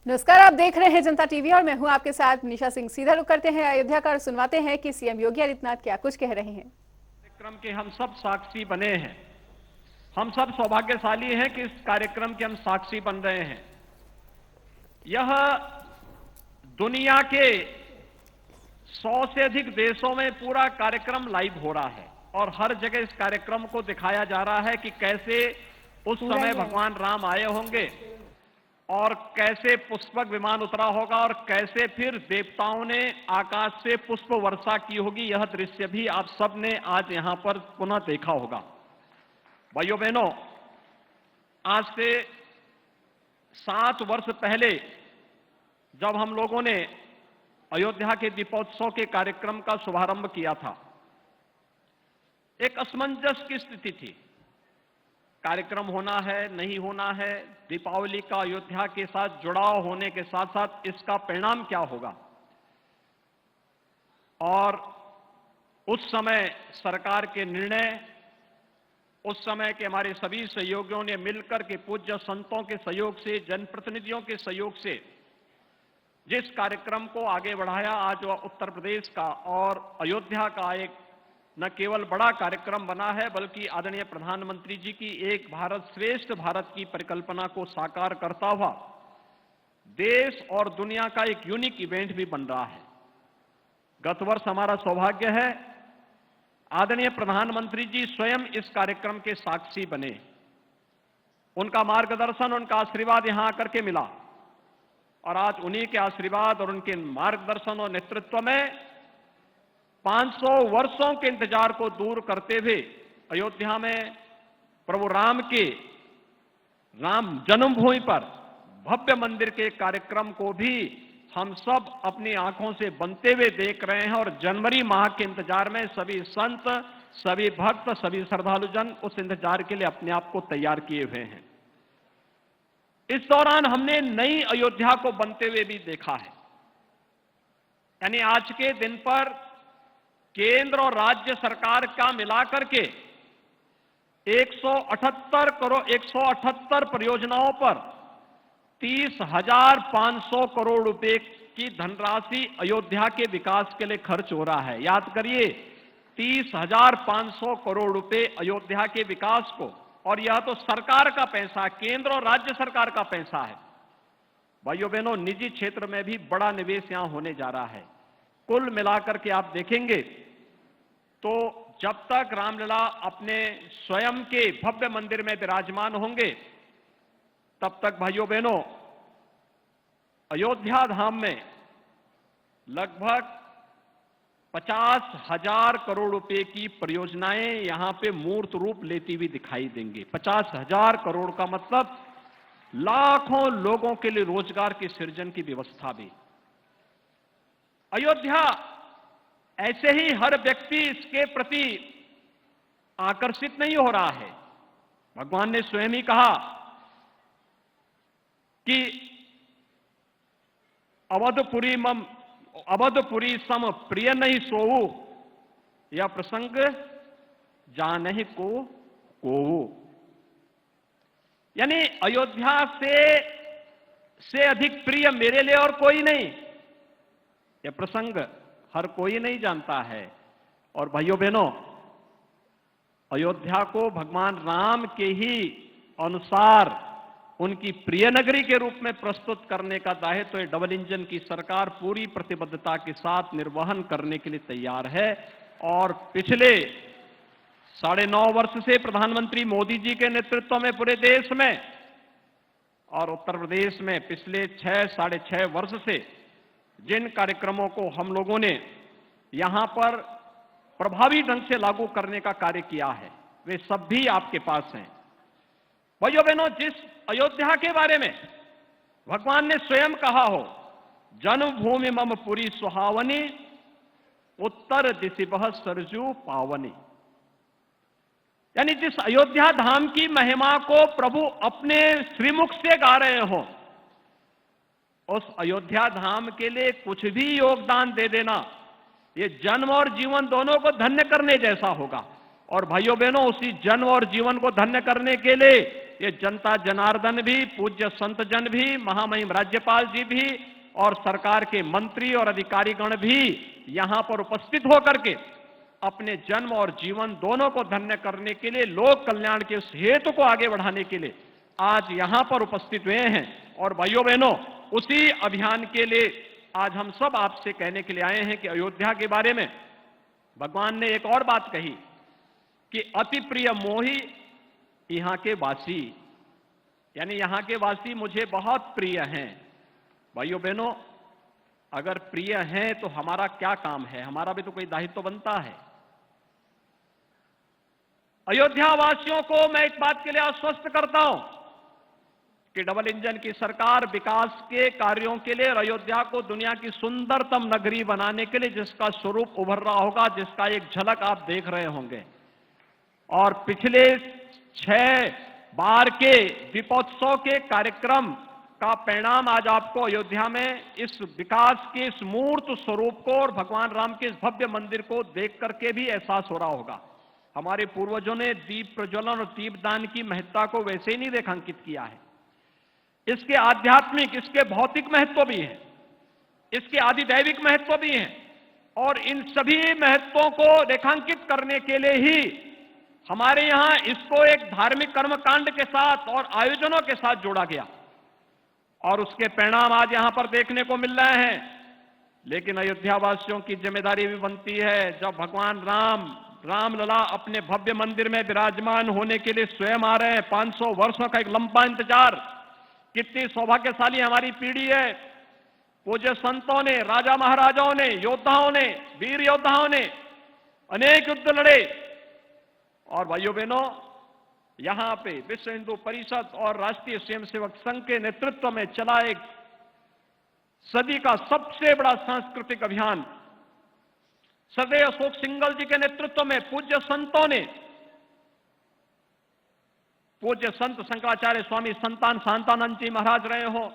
नमस्कार, आप देख रहे हैं जनता टीवी और मैं हूं आपके साथ निशा सिंह। सीधा रुख करते हैं अयोध्या का और सुनवाते हैं कि सीएम योगी आदित्यनाथ क्या कुछ कह रहे हैं। कार्यक्रम के हम सब साक्षी बने हैं। हम सब सौभाग्यशाली हैं कि इस कार्यक्रम के हम साक्षी बन रहे हैं। यह दुनिया के 100 से अधिक देशों में पूरा कार्यक्रम लाइव हो रहा है और हर जगह इस कार्यक्रम को दिखाया जा रहा है कि कैसे उस समय भगवान राम आए होंगे और कैसे पुष्पक विमान उतरा होगा और कैसे फिर देवताओं ने आकाश से पुष्प वर्षा की होगी। यह दृश्य भी आप सब ने आज यहां पर पुनः देखा होगा। भाइयों बहनों, आज से 7 वर्ष पहले जब हम लोगों ने अयोध्या के दीपोत्सव के कार्यक्रम का शुभारंभ किया था, एक असमंजस की स्थिति थी। कार्यक्रम होना है, नहीं होना है, दीपावली का अयोध्या के साथ जुड़ाव होने के साथ साथ इसका परिणाम क्या होगा। और उस समय सरकार के निर्णय, उस समय के हमारे सभी सहयोगियों ने मिलकर के पूज्य संतों के सहयोग से, जनप्रतिनिधियों के सहयोग से जिस कार्यक्रम को आगे बढ़ाया, आज वह उत्तर प्रदेश का और अयोध्या का एक न केवल बड़ा कार्यक्रम बना है बल्कि आदरणीय प्रधानमंत्री जी की एक भारत श्रेष्ठ भारत की परिकल्पना को साकार करता हुआ देश और दुनिया का एक यूनिक इवेंट भी बन रहा है। गत वर्ष हमारा सौभाग्य है, आदरणीय प्रधानमंत्री जी स्वयं इस कार्यक्रम के साक्षी बने। उनका मार्गदर्शन, उनका आशीर्वाद यहां आकर के मिला और आज उन्हीं के आशीर्वाद और उनके मार्गदर्शन और नेतृत्व में 500 वर्षों के इंतजार को दूर करते हुए अयोध्या में प्रभु राम के राम जन्मभूमि पर भव्य मंदिर के कार्यक्रम को भी हम सब अपनी आंखों से बनते हुए देख रहे हैं और जनवरी माह के इंतजार में सभी संत, सभी भक्त, सभी श्रद्धालुजन उस इंतजार के लिए अपने आप को तैयार किए हुए हैं। इस दौरान हमने नई अयोध्या को बनते हुए भी देखा है। यानी आज के दिन पर केंद्र और राज्य सरकार का मिलाकर के 178 परियोजनाओं पर 30,500 करोड़ रुपए की धनराशि अयोध्या के विकास के लिए खर्च हो रहा है। याद करिए, 30,500 करोड़ रुपए अयोध्या के विकास को, और यह तो सरकार का पैसा, केंद्र और राज्य सरकार का पैसा है। भाइयों बहनों, निजी क्षेत्र में भी बड़ा निवेश यहां होने जा रहा है। कुल मिलाकर के आप देखेंगे तो जब तक रामलला अपने स्वयं के भव्य मंदिर में विराजमान होंगे, तब तक भाइयों बहनों अयोध्या धाम में लगभग 50,000 करोड़ रुपए की परियोजनाएं यहां पे मूर्त रूप लेती हुई दिखाई देंगी। 50,000 करोड़ का मतलब लाखों लोगों के लिए रोजगार के सृजन की व्यवस्था भी। अयोध्या ऐसे ही हर व्यक्ति इसके प्रति आकर्षित नहीं हो रहा है। भगवान ने स्वयं ही कहा कि अवधपुरी सम प्रिय नहीं सोऊ, यह प्रसंग जानहि को। यानी अयोध्या से अधिक प्रिय मेरे लिए और कोई नहीं। यह प्रसंग हर कोई नहीं जानता है। और भाइयों बहनों, अयोध्या को भगवान राम के ही अनुसार उनकी प्रिय नगरी के रूप में प्रस्तुत करने का दायित्व तो डबल इंजन की सरकार पूरी प्रतिबद्धता के साथ निर्वहन करने के लिए तैयार है। और पिछले 9.5 वर्ष से प्रधानमंत्री मोदी जी के नेतृत्व में पूरे देश में और उत्तर प्रदेश में पिछले 6-6.5 वर्ष से जिन कार्यक्रमों को हम लोगों ने यहां पर प्रभावी ढंग से लागू करने का कार्य किया है, वे सब भी आपके पास हैं। भाइयों बहनों, जिस अयोध्या के बारे में भगवान ने स्वयं कहा हो, जन्मभूमि मम पुरी सुहावनी, उत्तर दिशि बह सरजू पावनी। यानी जिस अयोध्या धाम की महिमा को प्रभु अपने श्रीमुख से गा रहे हो, उस अयोध्या धाम के लिए कुछ भी योगदान दे देना, ये जन्म और जीवन दोनों को धन्य करने जैसा होगा। और भाइयों बहनों, उसी जन्म और जीवन को धन्य करने के लिए ये जनता जनार्दन भी, पूज्य संत जन भी, महामहिम राज्यपाल जी भी और सरकार के मंत्री और अधिकारीगण भी यहां पर उपस्थित होकर के अपने जन्म और जीवन दोनों को धन्य करने के लिए, लोक कल्याण के उस हेतु को आगे बढ़ाने के लिए आज यहां पर उपस्थित हुए हैं। और भाइयों बहनों, उसी अभियान के लिए आज हम सब आपसे कहने के लिए आए हैं कि अयोध्या के बारे में भगवान ने एक और बात कही कि अति प्रिय मोही यहां के वासी, यानी यहां के वासी मुझे बहुत प्रिय हैं। भाइयों बहनों, अगर प्रिय हैं तो हमारा क्या काम है? हमारा भी तो कोई दायित्व बनता है। अयोध्या वासियों को मैं एक बात के लिए आश्वस्त करता हूं कि डबल इंजन की सरकार विकास के कार्यों के लिए और अयोध्या को दुनिया की सुंदरतम नगरी बनाने के लिए जिसका स्वरूप उभर रहा होगा, जिसका एक झलक आप देख रहे होंगे। और पिछले 6 बार के दीपोत्सव के कार्यक्रम का परिणाम आज आपको अयोध्या में इस विकास के इस मूर्त स्वरूप को और भगवान राम के इस भव्य मंदिर को देख करके भी एहसास हो रहा होगा। हमारे पूर्वजों ने दीप प्रज्वलन और दीपदान की महत्ता को वैसे ही नहीं रेखांकित किया है। इसके आध्यात्मिक, इसके भौतिक महत्व भी है, इसके आदिदैविक महत्व भी है और इन सभी महत्वों को रेखांकित करने के लिए ही हमारे यहां इसको एक धार्मिक कर्मकांड के साथ और आयोजनों के साथ जोड़ा गया और उसके परिणाम आज यहां पर देखने को मिल रहे हैं। लेकिन अयोध्या वासियों की जिम्मेदारी भी बनती है, जब भगवान रामलला अपने भव्य मंदिर में विराजमान होने के लिए स्वयं आ रहे हैं। 500 वर्षों का एक लंबा इंतजार, कितनी सौभाग्यशाली हमारी पीढ़ी है। पूज्य संतों ने, राजा महाराजाओं ने, योद्धाओं ने, वीर योद्धाओं ने अनेक युद्ध लड़े और भाइयों बहनों, यहां पे विश्व हिंदू परिषद और राष्ट्रीय स्वयंसेवक संघ के नेतृत्व में चला एक सदी का सबसे बड़ा सांस्कृतिक अभियान, सदैव अशोक सिंघल जी के नेतृत्व में पूज्य संतों ने, पूज्य संत शंकराचार्य स्वामी संतान शांतानंद जी महाराज रहे हो,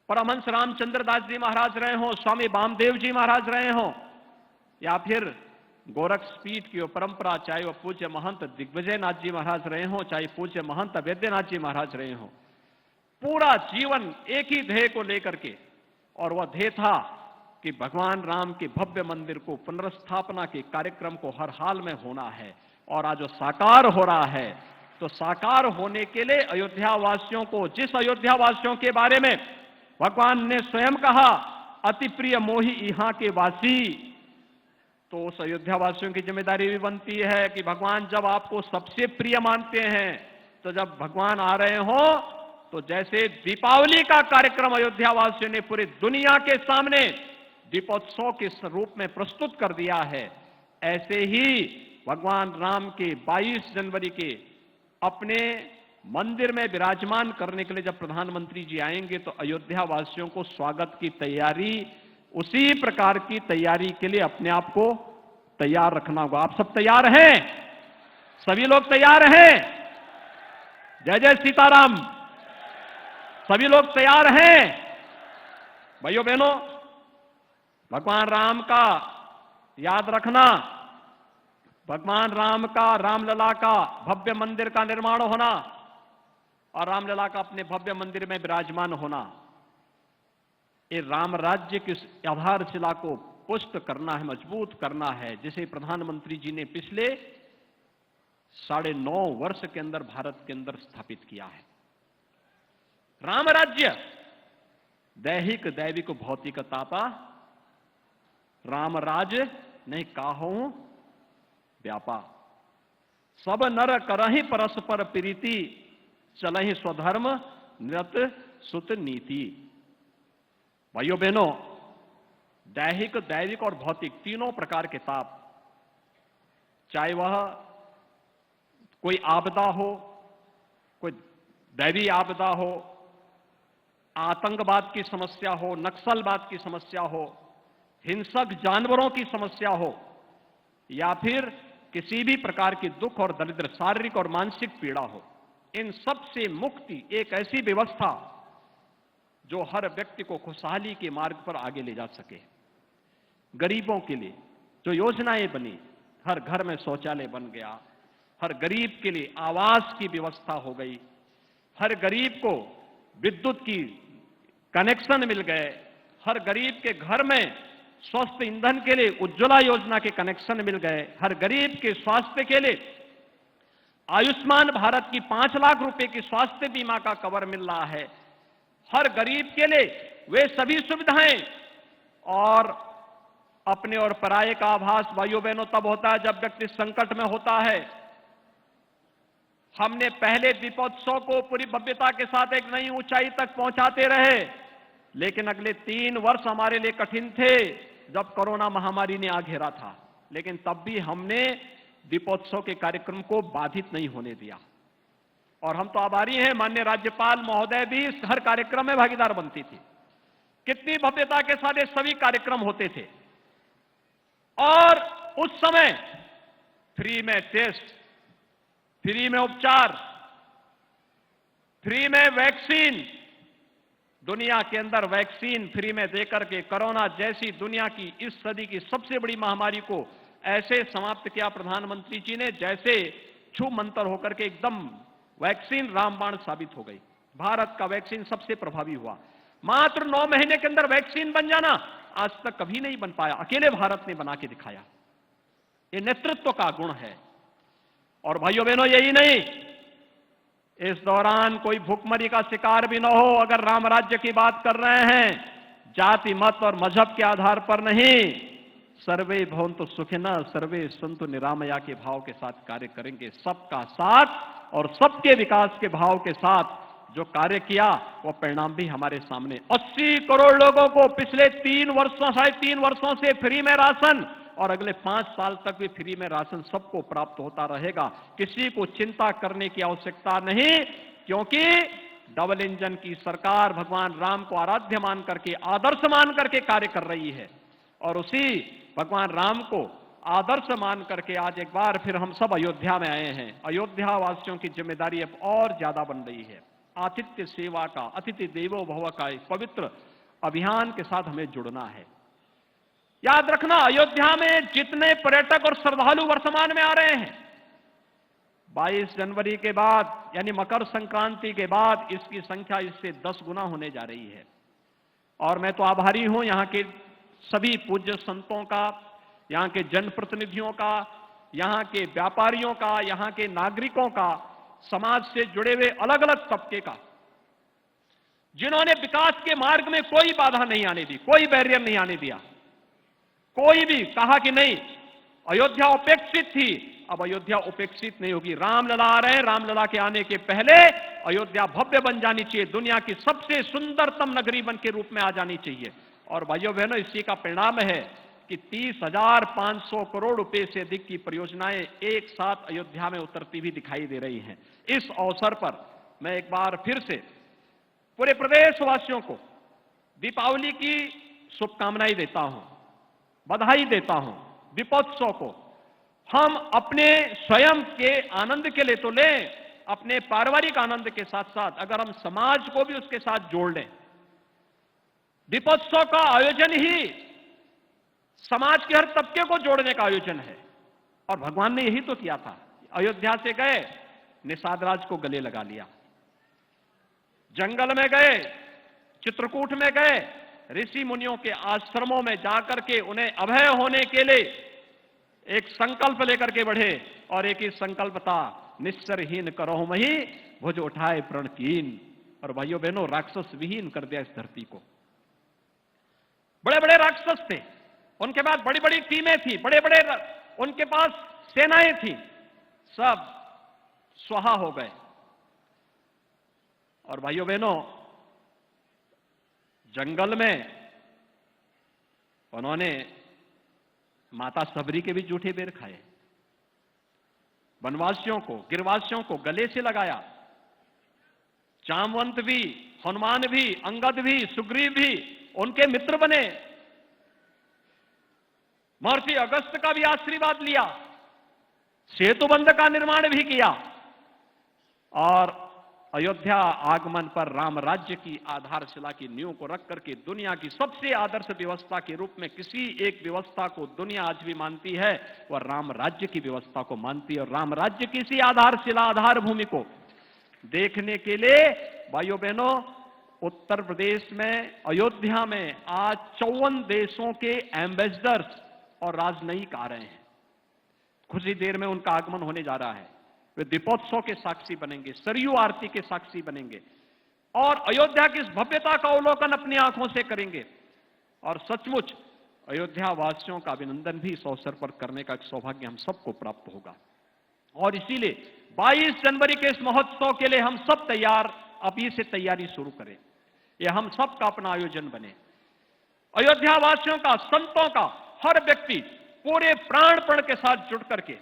परमहंस रामचंद्र दास जी महाराज रहे हो, स्वामी वामदेव जी महाराज रहे हो, या फिर गोरखपीठ की परंपरा, चाहे वो पूज्य महंत दिग्विजय नाथ जी महाराज रहे हो, चाहे पूज्य महंत वैद्यनाथ जी महाराज रहे हो। पूरा जीवन एक ही ध्येय को लेकर के, और वह ध्येय था कि भगवान राम के भव्य मंदिर को पुनर्स्थापना के कार्यक्रम को हर हाल में होना है। और आज वो साकार हो रहा है, तो साकार होने के लिए अयोध्या वासियों को, जिस अयोध्या वासियों के बारे में भगवान ने स्वयं कहा अति प्रिय मोही यहां के वासी, तो उस अयोध्या वासियों की जिम्मेदारी भी बनती है कि भगवान जब आपको सबसे प्रिय मानते हैं, तो जब भगवान आ रहे हो तो जैसे दीपावली का कार्यक्रम अयोध्या वासियों ने पूरी दुनिया के सामने दीपोत्सव के रूप में प्रस्तुत कर दिया है, ऐसे ही भगवान राम के 22 जनवरी के अपने मंदिर में विराजमान करने के लिए जब प्रधानमंत्री जी आएंगे तो अयोध्या वासियों को स्वागत की तैयारी, उसी प्रकार की तैयारी के लिए अपने आप को तैयार रखना होगा। आप सब तैयार हैं? सभी लोग तैयार हैं? जय जय सीताराम। सभी लोग तैयार हैं? भाइयों बहनों, भगवान राम का याद रखना, भगवान राम का, रामलला का भव्य मंदिर का निर्माण होना और रामलला का अपने भव्य मंदिर में विराजमान होना, ये राम राज्य की आधारशिला को पुष्ट करना है, मजबूत करना है, जिसे प्रधानमंत्री जी ने पिछले 9.5 वर्ष के अंदर भारत के अंदर स्थापित किया है। राम राज्य दैहिक दैविक भौतिक तापा, राम राज नहीं काहू व्यापा, सब नर करहि परस्पर प्रीति, चलहि स्वधर्म निरत सुत नीति। भाइयों बहनों, दैहिक दैविक और भौतिक तीनों प्रकार के ताप, चाहे वह कोई आपदा हो, कोई दैवी आपदा हो, आतंकवाद की समस्या हो, नक्सलवाद की समस्या हो, हिंसक जानवरों की समस्या हो, या फिर किसी भी प्रकार की दुख और दरिद्र, शारीरिक और मानसिक पीड़ा हो, इन सब से मुक्ति एक ऐसी व्यवस्था जो हर व्यक्ति को खुशहाली के मार्ग पर आगे ले जा सके। गरीबों के लिए जो योजनाएं बनी, हर घर में शौचालय बन गया, हर गरीब के लिए आवास की व्यवस्था हो गई, हर गरीब को विद्युत की कनेक्शन मिल गए, हर गरीब के घर में स्वस्थ ईंधन के लिए उज्ज्वला योजना के कनेक्शन मिल गए, हर गरीब के स्वास्थ्य के लिए आयुष्मान भारत की 5 लाख रुपए की स्वास्थ्य बीमा का कवर मिल रहा है। हर गरीब के लिए वे सभी सुविधाएं, और अपने और पराये का आभास भाइयों बहनों तब होता है जब व्यक्ति संकट में होता है। हमने पहले दीपोत्सव को पूरी भव्यता के साथ एक नई ऊंचाई तक पहुंचाते रहे, लेकिन अगले 3 वर्ष हमारे लिए कठिन थे जब कोरोना महामारी ने आ घेरा था, लेकिन तब भी हमने दीपोत्सव के कार्यक्रम को बाधित नहीं होने दिया। और हम तो आभारी हैं, माननीय राज्यपाल महोदय भी हर कार्यक्रम में भागीदार बनती थी। कितनी भव्यता के साथ ये सभी कार्यक्रम होते थे, और उस समय फ्री में टेस्ट, फ्री में उपचार, फ्री में वैक्सीन, दुनिया के अंदर वैक्सीन फ्री में देकर के कोरोना जैसी दुनिया की इस सदी की सबसे बड़ी महामारी को ऐसे समाप्त किया प्रधानमंत्री जी ने, जैसे छू मंतर होकर के एकदम वैक्सीन रामबाण साबित हो गई। भारत का वैक्सीन सबसे प्रभावी हुआ। मात्र 9 महीने के अंदर वैक्सीन बन जाना आज तक कभी नहीं बन पाया, अकेले भारत ने बना के दिखाया। ये नेतृत्व का गुण है। और भाइयों बहनों, यही नहीं, इस दौरान कोई भूखमरी का शिकार भी न हो। अगर राम राज्य की बात कर रहे हैं, जाति मत और मजहब के आधार पर नहीं, सर्वे भवन्तु सुखिनः सर्वे सन्तु निरामया के भाव के साथ कार्य करेंगे। सबका साथ और सबके विकास के भाव के साथ जो कार्य किया वो परिणाम भी हमारे सामने। 80 करोड़ लोगों को पिछले 3 वर्षों, साढ़े 3 वर्षों से फ्री में राशन, और अगले 5 साल तक भी फ्री में राशन सबको प्राप्त होता रहेगा। किसी को चिंता करने की आवश्यकता नहीं, क्योंकि डबल इंजन की सरकार भगवान राम को आराध्य मान करके, आदर्श मान करके कार्य कर रही है। और उसी भगवान राम को आदर्श मान करके आज एक बार फिर हम सब अयोध्या में आए हैं। अयोध्या वासियों की जिम्मेदारी अब और ज्यादा बन रही है। आतिथ्य सेवा का, अतिथि देवो भव का इस पवित्र अभियान के साथ हमें जुड़ना है। याद रखना, अयोध्या में जितने पर्यटक और श्रद्धालु वर्तमान में आ रहे हैं, 22 जनवरी के बाद यानी मकर संक्रांति के बाद इसकी संख्या इससे 10 गुना होने जा रही है। और मैं तो आभारी हूं यहां के सभी पूज्य संतों का, यहां के जनप्रतिनिधियों का, यहां के व्यापारियों का, यहां के नागरिकों का, समाज से जुड़े हुए अलग अलग तबके का, जिन्होंने विकास के मार्ग में कोई बाधा नहीं आने दी, कोई बैरियर नहीं आने दिया। कोई भी कहा कि नहीं अयोध्या उपेक्षित थी, अब अयोध्या उपेक्षित नहीं होगी। रामलला आ रहे हैं, रामलला के आने के पहले अयोध्या भव्य बन जानी चाहिए, दुनिया की सबसे सुंदरतम नगरी बन के रूप में आ जानी चाहिए। और भाइयों बहनों, इसी का परिणाम है कि 30,500 करोड़ रुपए से अधिक की परियोजनाएं एक साथ अयोध्या में उतरती हुई दिखाई दे रही हैं। इस अवसर पर मैं एक बार फिर से पूरे प्रदेशवासियों को दीपावली की शुभकामनाएं देता हूं, बधाई देता हूं। दीपोत्सव को हम अपने स्वयं के आनंद के लिए तो लें, अपने पारिवारिक आनंद के साथ साथ अगर हम समाज को भी उसके साथ जोड़ लें, दीपोत्सव का आयोजन ही समाज के हर तबके को जोड़ने का आयोजन है। और भगवान ने यही तो किया था। अयोध्या से गए, निषाद राज को गले लगा लिया, जंगल में गए, चित्रकूट में गए, ऋषि मुनियों के आश्रमों में जाकर के उन्हें अभय होने के लिए एक संकल्प लेकर के बढ़े। और एक ही संकल्प था, निस्सरहीन करहु मही भुज उठाए प्रण कीन। और भाइयों बहनों, राक्षस विहीन कर दिया इस धरती को। बड़े बड़े राक्षस थे, उनके पास बड़ी बड़ी टीमें थी, बड़े बड़े उनके पास सेनाएं थी, सब स्वाहा हो गए। और भाइयों बहनों, जंगल में उन्होंने माता सबरी के भी जूठे बेर खाए, वनवासियों को, गिरवासियों को गले से लगाया। जामवंत भी, हनुमान भी, अंगद भी, सुग्रीव भी उनके मित्र बने। महर्षि अगस्त का भी आशीर्वाद लिया, सेतुबंध का निर्माण भी किया। और अयोध्या आगमन पर राम राज्य की आधारशिला की नींव को रख करके दुनिया की सबसे आदर्श व्यवस्था के रूप में किसी एक व्यवस्था को दुनिया आज भी मानती है, वह राम राज्य की व्यवस्था को मानती है। और राम राज्य की इसी आधारशिला आधार भूमि को देखने के लिए भाइयों बहनों उत्तर प्रदेश में अयोध्या में आज 54 देशों के एम्बेसडर्स और राजनयिक आ रहे हैं। कुछ ही देर में उनका आगमन होने जा रहा है। वे दीपोत्सव के साक्षी बनेंगे, सरयू आरती के साक्षी बनेंगे और अयोध्या की इस भव्यता का अवलोकन अपनी आंखों से करेंगे। और सचमुच अयोध्या वासियों का अभिनंदन भी इस अवसर पर करने का एक सौभाग्य हम सबको प्राप्त होगा। और इसीलिए 22 जनवरी के इस महोत्सव के लिए हम सब तैयार, अभी से तैयारी शुरू करें। यह हम सब का अपना आयोजन बने। अयोध्या वासियों का, संतों का हर व्यक्ति पूरे प्राणपण के साथ जुड़ करके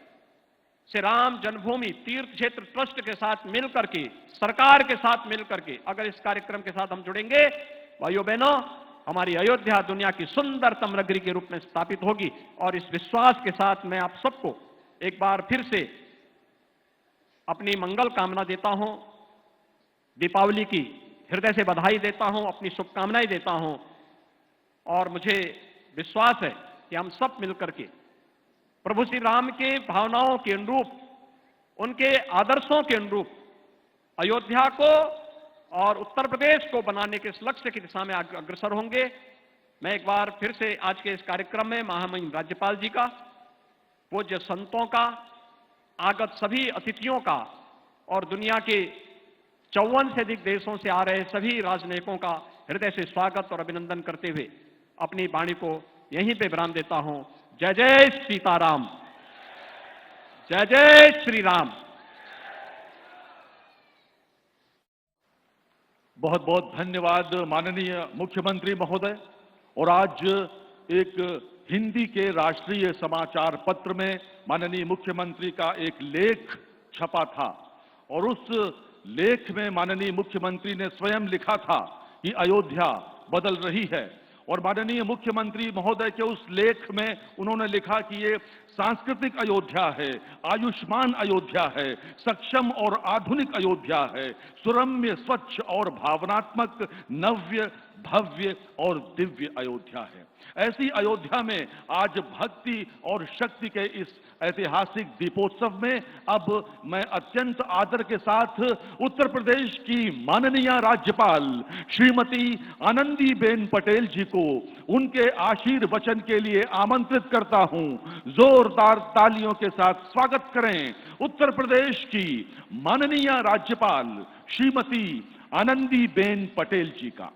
श्री राम जन्मभूमि तीर्थ क्षेत्र ट्रस्ट के साथ मिलकर के, सरकार के साथ मिलकर के अगर इस कार्यक्रम के साथ हम जुड़ेंगे, भाइयों बहनों, हमारी अयोध्या दुनिया की सुंदरतम नगरी के रूप में स्थापित होगी। और इस विश्वास के साथ मैं आप सबको एक बार फिर से अपनी मंगल कामना देता हूं, दीपावली की हृदय से बधाई देता हूं, अपनी शुभकामनाएं देता हूं। और मुझे विश्वास है कि हम सब मिलकर के प्रभु श्री राम के भावनाओं के अनुरूप, उनके आदर्शों के अनुरूप अयोध्या को और उत्तर प्रदेश को बनाने के इस लक्ष्य की दिशा में अग्रसर होंगे। मैं एक बार फिर से आज के इस कार्यक्रम में महामहिम राज्यपाल जी का, पूज्य संतों का, आगत सभी अतिथियों का और दुनिया के 54 से अधिक देशों से आ रहे सभी राजनयिकों का हृदय से स्वागत और अभिनंदन करते हुए अपनी वाणी को यहीं पे विराम देता हूं। जय जय सीताराम, जय जय श्री राम। बहुत बहुत धन्यवाद माननीय मुख्यमंत्री महोदय। और आज एक हिंदी के राष्ट्रीय समाचार पत्र में माननीय मुख्यमंत्री का एक लेख छपा था और उस लेख में माननीय मुख्यमंत्री ने स्वयं लिखा था कि अयोध्या बदल रही है। और माननीय मुख्यमंत्री महोदय के उस लेख में उन्होंने लिखा कि ये सांस्कृतिक अयोध्या है, आयुष्मान अयोध्या है, सक्षम और आधुनिक अयोध्या है, सुरम्य, स्वच्छ और भावनात्मक, नव्य, भव्य और दिव्य अयोध्या है। ऐसी अयोध्या में आज भक्ति और शक्ति के इस ऐतिहासिक दीपोत्सव में अब मैं अत्यंत आदर के साथ उत्तर प्रदेश की माननीय राज्यपाल श्रीमती आनंदीबेन पटेल जी को उनके आशीर्वचन के लिए आमंत्रित करता हूं। जोरदार तालियों के साथ स्वागत करें उत्तर प्रदेश की माननीय राज्यपाल श्रीमती आनंदीबेन पटेल जी का।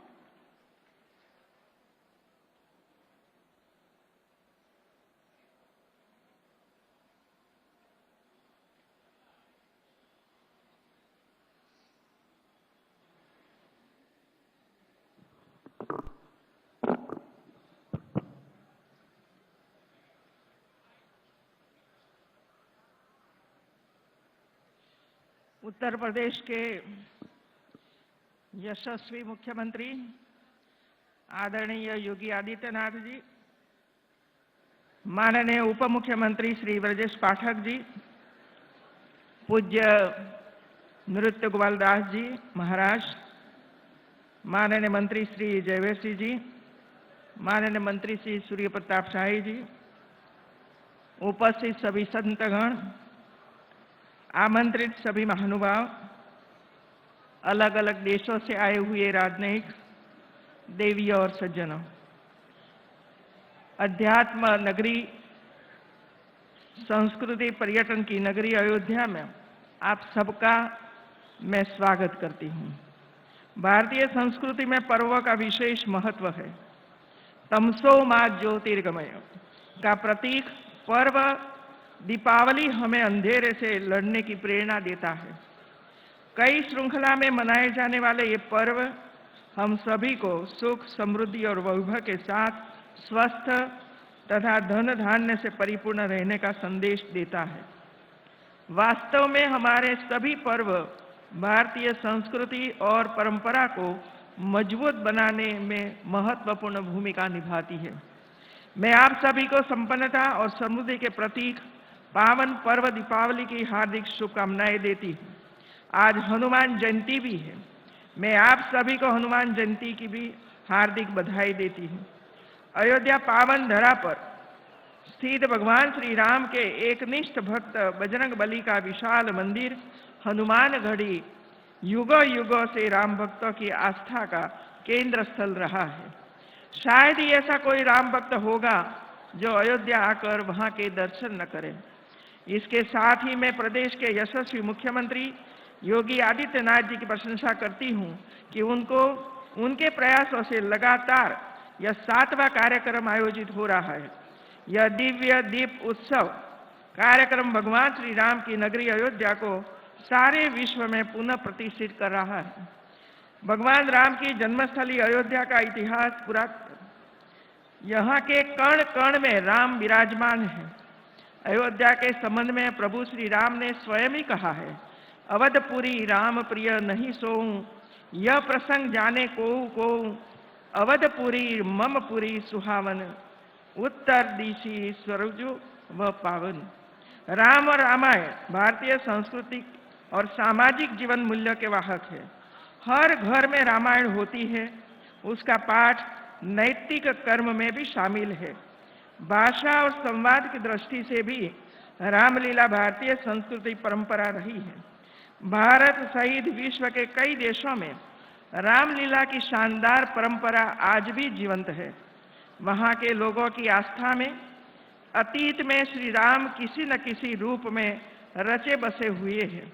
उत्तर प्रदेश के यशस्वी मुख्यमंत्री आदरणीय योगी आदित्यनाथ जी, माननीय उप मुख्यमंत्री श्री ब्रजेश पाठक जी, पूज्य नृत्य गोपाल दास जी महाराज, माननीय मंत्री श्री जयवीर सिंह जी, माननीय मंत्री श्री सूर्य प्रताप शाही जी, उपस्थित सभी संतगण, आमंत्रित सभी महानुभाव, अलग अलग देशों से आए हुए राजनयिक, देवी और सज्जनों, अध्यात्म नगरी, संस्कृति पर्यटन की नगरी अयोध्या में आप सबका मैं स्वागत करती हूँ। भारतीय संस्कृति में पर्व का विशेष महत्व है। तमसो मा ज्योतिर्गमय का प्रतीक पर्व दीपावली हमें अंधेरे से लड़ने की प्रेरणा देता है। कई श्रृंखला में मनाए जाने वाले ये पर्व हम सभी को सुख, समृद्धि और वैभव के साथ स्वस्थ तथा धन धान्य से परिपूर्ण रहने का संदेश देता है। वास्तव में हमारे सभी पर्व भारतीय संस्कृति और परंपरा को मजबूत बनाने में महत्वपूर्ण भूमिका निभाती है। मैं आप सभी को संपन्नता और समृद्धि के प्रतीक पावन पर्व दीपावली की हार्दिक शुभकामनाएं देती हूँ। आज हनुमान जयंती भी है। मैं आप सभी को हनुमान जयंती की भी हार्दिक बधाई देती हूँ। अयोध्या पावन धरा पर स्थित भगवान श्री राम के एकनिष्ठ भक्त बजरंग बली का विशाल मंदिर हनुमानगढ़ी युगों युगों से राम भक्तों की आस्था का केंद्र स्थल रहा है। शायद ही ऐसा कोई राम भक्त होगा जो अयोध्या आकर वहां के दर्शन न करे। इसके साथ ही मैं प्रदेश के यशस्वी मुख्यमंत्री योगी आदित्यनाथ जी की प्रशंसा करती हूं कि उनके प्रयासों से लगातार यह 7वां कार्यक्रम आयोजित हो रहा है। यह दिव्य दीप उत्सव कार्यक्रम भगवान श्री राम की नगरी अयोध्या को सारे विश्व में पुनः प्रतिष्ठित कर रहा है। भगवान राम की जन्मस्थली अयोध्या का इतिहास पूरा, यहाँ के कण कण में राम विराजमान है। अयोध्या के संबंध में प्रभु श्री राम ने स्वयं ही कहा है, अवधपुरी राम प्रिय नहीं सोऊं, यह प्रसंग जाने को अवधपुरी मम पुरी सुहावन, उत्तर दिशि स्वरजु व पावन। राम और रामायण भारतीय सांस्कृतिक और सामाजिक जीवन मूल्य के वाहक है। हर घर में रामायण होती है, उसका पाठ नैतिक कर्म में भी शामिल है। भाषा और संवाद की दृष्टि से भी रामलीला भारतीय संस्कृति परंपरा रही है। भारत सहित विश्व के कई देशों में रामलीला की शानदार परंपरा आज भी जीवंत है। वहां के लोगों की आस्था में अतीत में श्री राम किसी न किसी रूप में रचे बसे हुए हैं।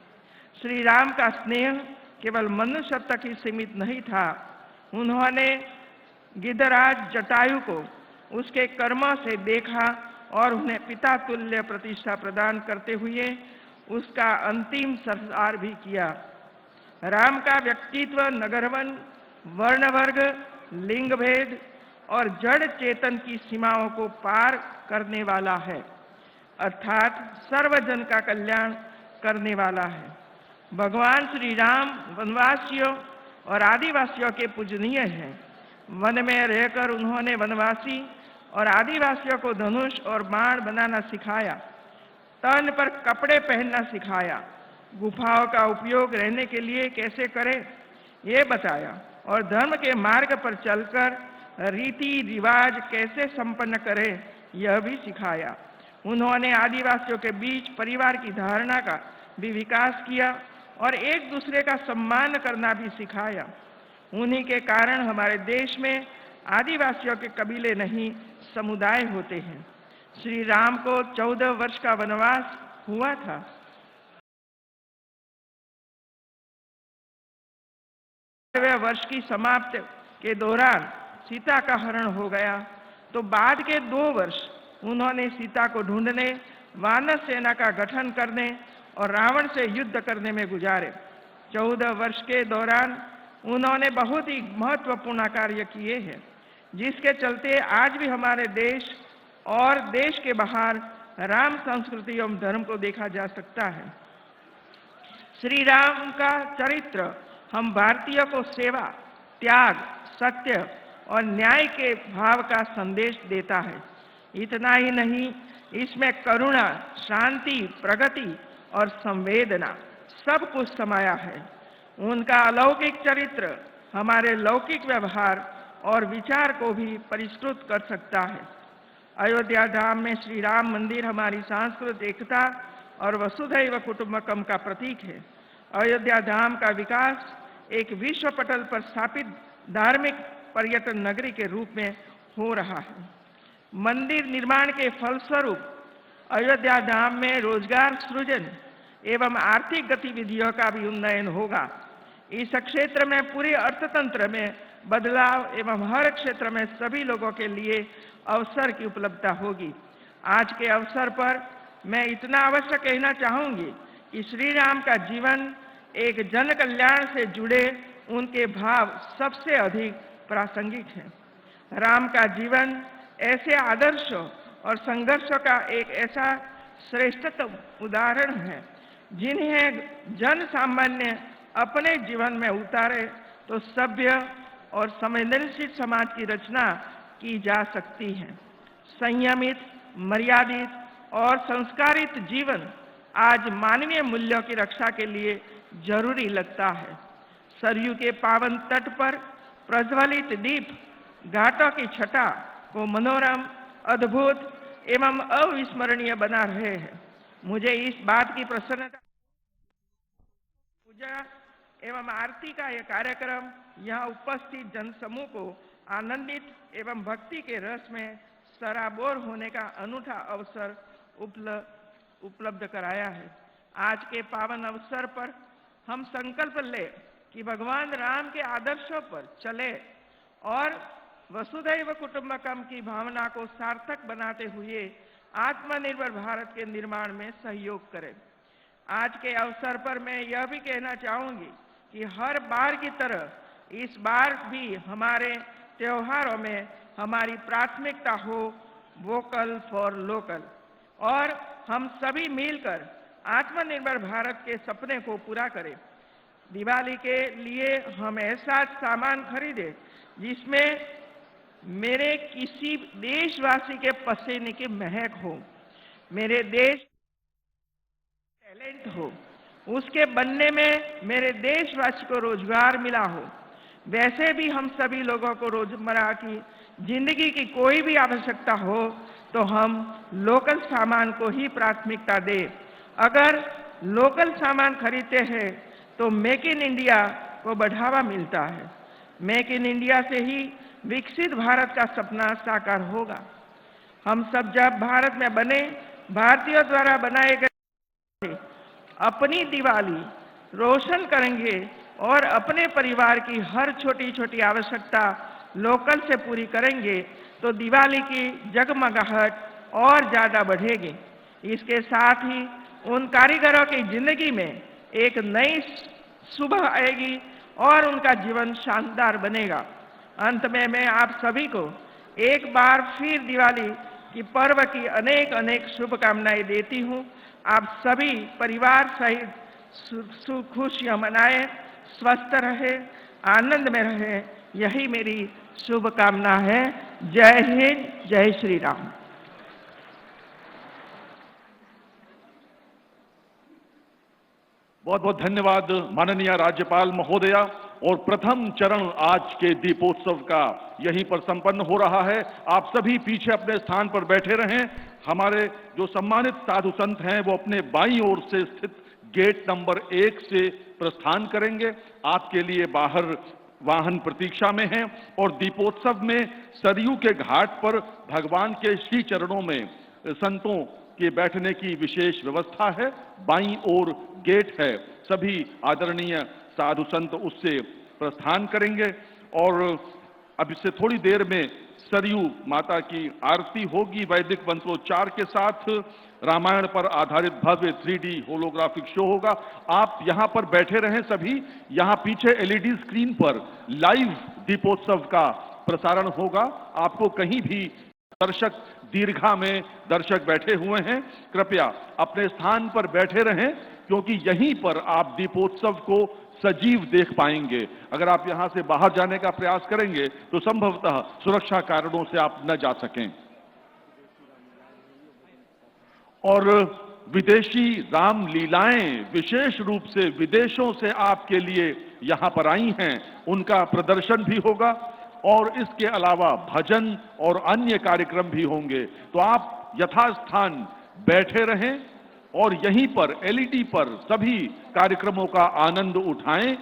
श्री राम का स्नेह केवल मनुष्य तक ही सीमित नहीं था। उन्होंने गिद्धराज जटायु को उसके कर्मों से देखा और उन्हें पिता तुल्य प्रतिष्ठा प्रदान करते हुए उसका अंतिम संस्कार भी किया। राम का व्यक्तित्व नगरवन, वर्णवर्ग, लिंग भेद और जड़ चेतन की सीमाओं को पार करने वाला है, अर्थात सर्वजन का कल्याण करने वाला है। भगवान श्री राम वनवासियों और आदिवासियों के पूजनीय हैं। वन में रहकर उन्होंने वनवासी और आदिवासियों को धनुष और बाण बनाना सिखाया, तन पर कपड़े पहनना सिखाया, गुफाओं का उपयोग रहने के लिए कैसे करें ये बताया और धर्म के मार्ग पर चलकर रीति रिवाज कैसे संपन्न करें यह भी सिखाया। उन्होंने आदिवासियों के बीच परिवार की धारणा का भी विकास किया और एक दूसरे का सम्मान करना भी सिखाया। उन्हीं के कारण हमारे देश में आदिवासियों के कबीले नहीं समुदाय होते हैं। श्री राम को 14 वर्ष का वनवास हुआ था। वर्ष की समाप्ति के दौरान सीता का हरण हो गया तो बाद के 2 वर्ष उन्होंने सीता को ढूंढने, वानर सेना का गठन करने और रावण से युद्ध करने में गुजारे। 14 वर्ष के दौरान उन्होंने बहुत ही महत्वपूर्ण कार्य किए हैं, जिसके चलते आज भी हमारे देश और देश के बाहर राम संस्कृति एवं धर्म को देखा जा सकता है। श्री राम का चरित्र हम भारतीयों को सेवा, त्याग, सत्य और न्याय के भाव का संदेश देता है। इतना ही नहीं, इसमें करुणा, शांति, प्रगति और संवेदना सब कुछ समाया है। उनका अलौकिक चरित्र हमारे लौकिक व्यवहार और विचार को भी परिष्कृत कर सकता है। अयोध्या धाम में श्री राम मंदिर हमारी सांस्कृतिक एकता और वसुधैव कुटुंबकम का प्रतीक है। अयोध्या धाम का विकास एक विश्व पटल पर स्थापित धार्मिक पर्यटन नगरी के रूप में हो रहा है। मंदिर निर्माण के फलस्वरूप अयोध्या धाम में रोजगार सृजन एवं आर्थिक गतिविधियों का भी उन्नयन होगा। इस क्षेत्र में पूरे अर्थतंत्र में बदलाव एवं हर क्षेत्र में सभी लोगों के लिए अवसर की उपलब्धता होगी। आज के अवसर पर मैं इतना अवश्य कहना चाहूंगी कि श्री राम का जीवन एक जन कल्याण से जुड़े उनके भाव सबसे अधिक प्रासंगिक है। राम का जीवन ऐसे आदर्शों और संघर्षों का एक ऐसा श्रेष्ठतम उदाहरण है जिन्हें जन सामान्य अपने जीवन में उतारे तो सभ्य और संवेदनशील समाज की रचना की जा सकती है। संयमित, मर्यादित और संस्कारित जीवन आज मानवीय मूल्यों की रक्षा के लिए जरूरी लगता है। सरयू के पावन तट पर प्रज्वलित दीप घाटों की छटा को मनोरम, अद्भुत एवं अविस्मरणीय बना रहे हैं। मुझे इस बात की प्रसन्नता, पूजा एवं आरती का यह कार्यक्रम यहाँ उपस्थित जनसमूह को आनंदित एवं भक्ति के रस में सराबोर होने का अनूठा अवसर उपलब्ध कराया है। आज के पावन अवसर पर हम संकल्प लें कि भगवान राम के आदर्शों पर चले और वसुधैव कुटुंबकम की भावना को सार्थक बनाते हुए आत्मनिर्भर भारत के निर्माण में सहयोग करें। आज के अवसर पर मैं यह भी कहना चाहूंगी कि हर बार की तरह इस बार भी हमारे त्योहारों में हमारी प्राथमिकता हो वोकल फॉर लोकल और हम सभी मिलकर आत्मनिर्भर भारत के सपने को पूरा करें। दिवाली के लिए हम ऐसा सामान खरीदें जिसमें मेरे किसी देशवासी के पसीने की महक हो, मेरे देश टैलेंट हो, उसके बनने में मेरे देशवासी को रोजगार मिला हो। वैसे भी हम सभी लोगों को रोजमर्रा की जिंदगी की कोई भी आवश्यकता हो तो हम लोकल सामान को ही प्राथमिकता दें। अगर लोकल सामान खरीदते हैं तो मेक इन इंडिया को बढ़ावा मिलता है। मेक इन इंडिया से ही विकसित भारत का सपना साकार होगा। हम सब जब भारत में बने भारतीयों द्वारा बनाए गए अपनी दिवाली रोशन करेंगे और अपने परिवार की हर छोटी छोटी आवश्यकता लोकल से पूरी करेंगे तो दिवाली की जगमगाहट और ज्यादा बढ़ेगी। इसके साथ ही उन कारीगरों की जिंदगी में एक नई सुबह आएगी और उनका जीवन शानदार बनेगा। अंत में मैं आप सभी को एक बार फिर दिवाली की पर्व की अनेक अनेक शुभकामनाएं देती हूं। आप सभी परिवार सहित खुशियां मनाएं, स्वस्थ रहे, आनंद में रहे, यही मेरी शुभकामना है। जय हिंद, जय श्री राम। बहुत बहुत धन्यवाद माननीय राज्यपाल महोदया। और प्रथम चरण आज के दीपोत्सव का यहीं पर संपन्न हो रहा है। आप सभी पीछे अपने स्थान पर बैठे रहें। हमारे जो सम्मानित साधु संत हैं वो अपने बाईं ओर से स्थित गेट नंबर 1 से प्रस्थान करेंगे। आपके लिए बाहर वाहन प्रतीक्षा में हैं और दीपोत्सव में सरयू के घाट पर भगवान के श्री चरणों में संतों के बैठने की विशेष व्यवस्था है। बाईं ओर गेट है। सभी आदरणीय साधु संत उससे प्रस्थान करेंगे और अब इससे थोड़ी देर में सरयू माता की आरती होगी। वैदिक मंत्रोच्चार के साथ रामायण पर आधारित भव्य 3D होलोग्राफिक शो होगा। आप यहां पर बैठे रहें सभी। यहां पीछे LED स्क्रीन पर लाइव दीपोत्सव का प्रसारण होगा। आपको कहीं भी दर्शक दीर्घा में दर्शक बैठे हुए हैं, कृपया अपने स्थान पर बैठे रहें क्योंकि यहीं पर आप दीपोत्सव को सजीव देख पाएंगे। अगर आप यहां से बाहर जाने का प्रयास करेंगे तो संभवतः सुरक्षा कारणों से आप न जा सकें। और विदेशी रामलीलाएं विशेष रूप से विदेशों से आपके लिए यहां पर आई हैं, उनका प्रदर्शन भी होगा और इसके अलावा भजन और अन्य कार्यक्रम भी होंगे। तो आप यथास्थान बैठे रहें और यहीं पर LED पर सभी कार्यक्रमों का आनंद उठाएं।